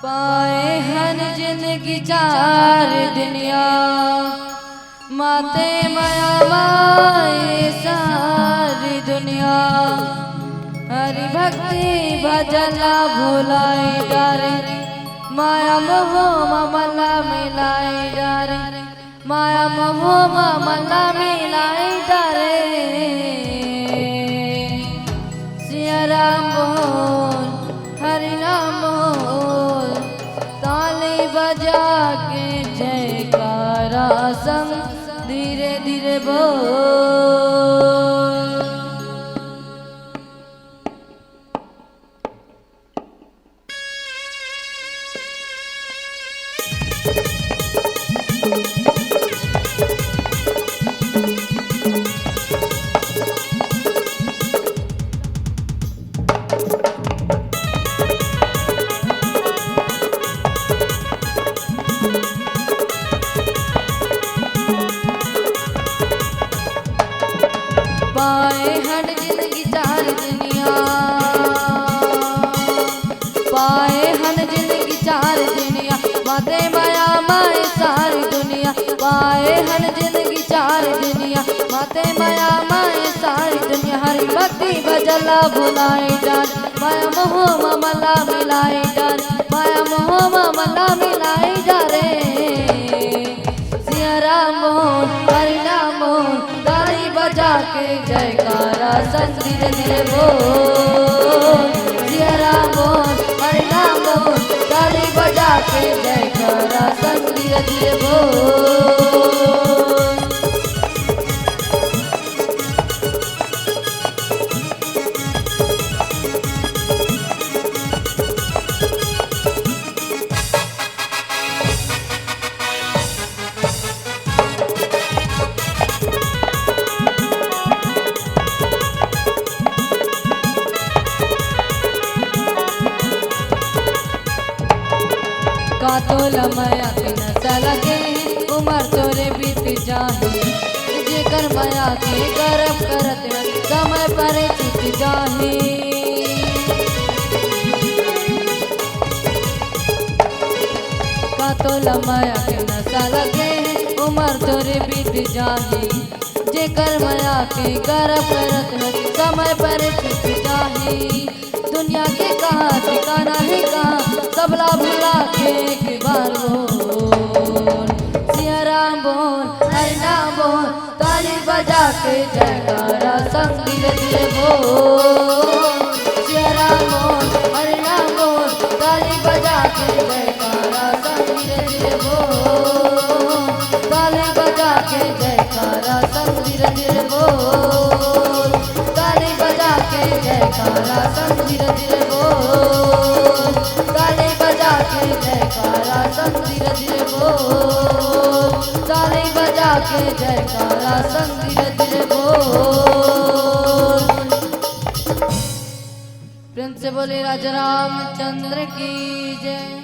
पाए हन जिंदगी चार दुनिया माते माया माए सारी दुनिया। हरि भक्ति भजला भुलाई डारे माया मोह ममला मिलाई डारे माया मोह ममला मिलाई डारे। सिया राम बोल हरि नाम बोल ताली बजा के जयकारा संग धीरे धीरे बोल। पाए हन जिंदगी चार दुनिया पाए हन जिंदगी चार दुनिया माते माया माए सारी दुनिया। पाए हन जिंदगी चार दुनिया माते माया माए सारी दुनिया। हरि भक्ति भजला भुलाई डार माया मोह ममला मिलाई डार माया मोह ममला मिलाई डारे। सिया राम बोल हरि नाम बोल ताली बजा के जयकारा संग धीरे धीरे बोल। सिया राम बोल हरि नाम बोल ताली बजा के जयकारा संग धीरे धीरे बोल। का तो लमया के नशा लगे उमर तोरे बीत जाही। जेकर माया के गरम करत समय पर चुक जाही। का तो लमया के नशा लगे उमर तोरे बीत जाही। जेकर माया के गरम करत समय पर चुक जाही। दुनिया के कहा ठिकाना है कहा सबला भुला के एक बार बोल। सिया राम बोल हरि नाम बोल ताली बजा के जयकारा संग धीरे धीरे बोल। सिया राम बोल हरि नाम बोल ताली बजा के जयकारा संग धीरे धीरे बोल। ताली बजा के जयकारा संग धीरे धीरे बोल। ताली बजा के जयकारा संग धीरे धीरे बोल। ताली बजा के जयकारा संग धीरे धीरे बोल। ताली बजा के जयकारा संग धीरे धीरे बोल। प्रेम से बोले राजा रामचंद्र की जय।